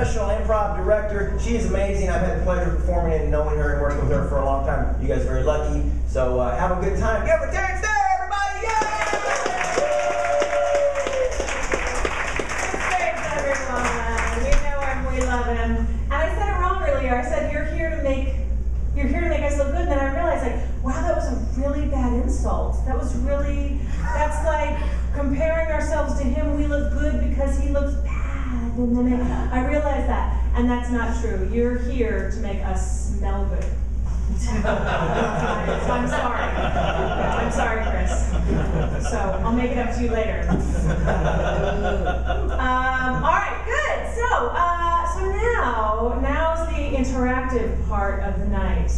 professional improv director. She is amazing. I've had the pleasure of performing and knowing her and working with her for a long time. You guys are very lucky. So have a good time. Give it thanks there, everybody! Yay! Thanks, everyone. We know him. We love him. And I said it wrong earlier. I said you're here to make us look good. And then I realized, like, wow, that was a really bad insult. That's like comparing ourselves to him. We look good because he looks bad. And then I realized that. And that's not true. You're here to make us smell good. So I'm sorry. I'm sorry, Chris. So I'll make it up to you later. All right, good. So now's the interactive part of the night.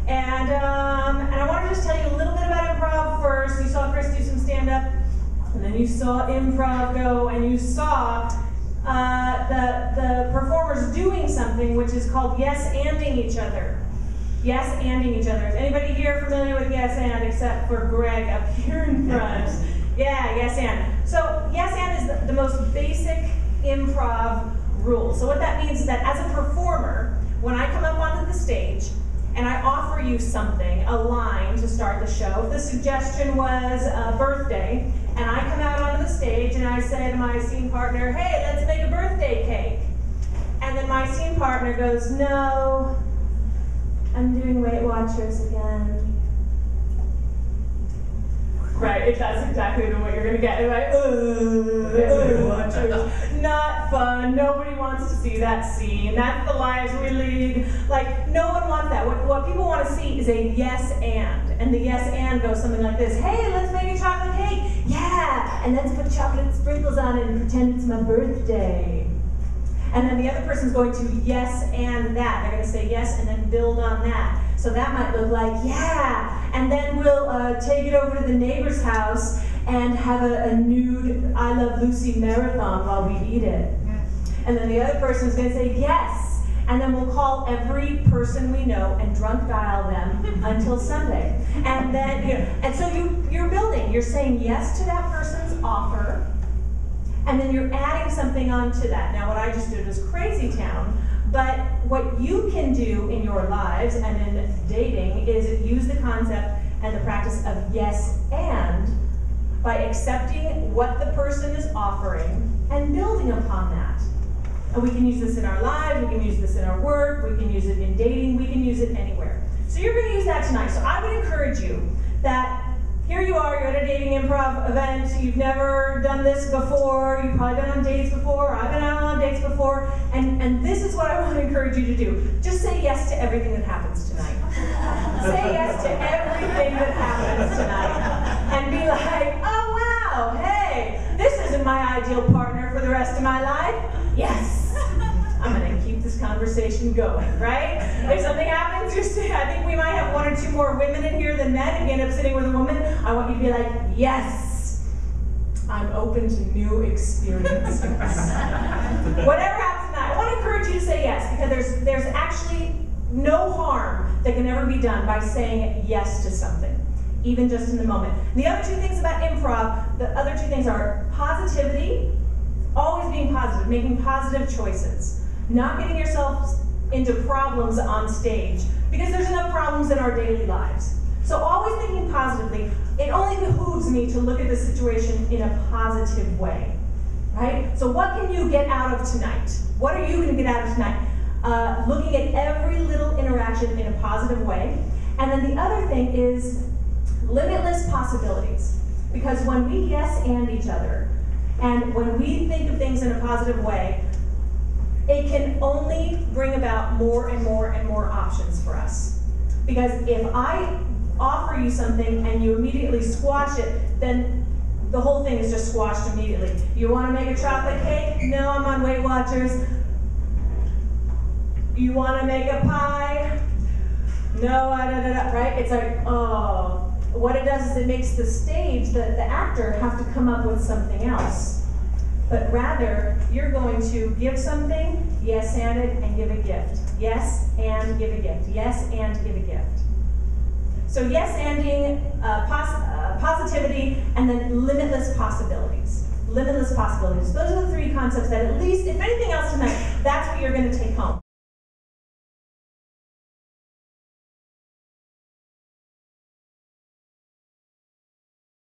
And I want to just tell you a little bit about improv first. You saw Chris do some stand-up, and then you saw improv go, and you saw the performers doing something which is called yes-anding each other. Yes-anding each other. Is anybody here familiar with yes-and except for Greg up here in front? Yeah, yes-and. So yes-and is the most basic improv rule. So what that means is that as a performer, when I come up onto the stage and I offer you something, a line to start the show, if the suggestion was a birthday, and I come out onto the stage and I say to my scene partner, hey, let's make a birthday cake. And then my scene partner goes, no, I'm doing Weight Watchers again. Right, that's exactly what you're gonna get. Like, Weight Watchers, not fun. Nobody wants to see that scene. That's the lives we lead. Like, no one wants that. What people want to see is a yes and the yes and goes something like this. Hey, let's make a chocolate cake. Yeah, and let's put chocolate sprinkles on it and pretend it's my birthday. And then the other person's going to yes and that. They're going to say yes and then build on that. So that might look like, yeah, and then we'll take it over to the neighbor's house and have a nude I Love Lucy marathon while we eat it. And then the other person's going to say yes, and then we'll call every person we know and drunk dial them until Sunday. And then, and so you're building. You're saying yes to that person's offer, and then you're adding something onto that. Now, what I just did was crazy town, but what you can do in your lives and in dating is use the concept and the practice of yes and by accepting what the person is offering and building upon that. And we can use this in our lives, we can use this in our work, we can use it in dating, we can use it anywhere. So you're going to use that tonight. So I would encourage you that here you are, you're at a dating improv event, you've never done this before, you've probably been on dates before, I've been out on dates before, and this is what I want to encourage you to do. Just say yes to everything that happens tonight. Say yes to everything that happens tonight. And be like, oh wow, hey, this isn't my ideal partner for the rest of my life. Yes. I'm going to keep this conversation going, right? If something happens, I think we might have one or two more women in here than men. If you end up sitting with a woman, I want you to be like, yes, I'm open to new experiences. Whatever happens tonight, I want to encourage you to say yes, because there's actually no harm that can ever be done by saying yes to something, even just in the moment. And the other two things about improv, the other two things are positivity, always being positive, making positive choices. Not getting yourself into problems on stage, because there's enough problems in our daily lives. So always thinking positively. It only behooves me to look at the situation in a positive way, right? So what can you get out of tonight? What are you going to get out of tonight? Looking at every little interaction in a positive way. And then the other thing is limitless possibilities. Because when we yes and each other, and when we think of things in a positive way, it can only bring about more and more and more options for us. Because if I offer you something and you immediately squash it, then the whole thing is just squashed immediately. You want to make a chocolate cake? No, I'm on Weight Watchers. You want to make a pie? No, right? It's like, oh. What it does is it makes the stage, the actor, have to come up with something else. But rather, you're going to give something, yes and it, and give a gift. Yes and give a gift. Yes and give a gift. So yes anding, positivity, and then limitless possibilities. limitless possibilities. Those are the three concepts that, at least, if anything else tonight, that's what you're going to take home.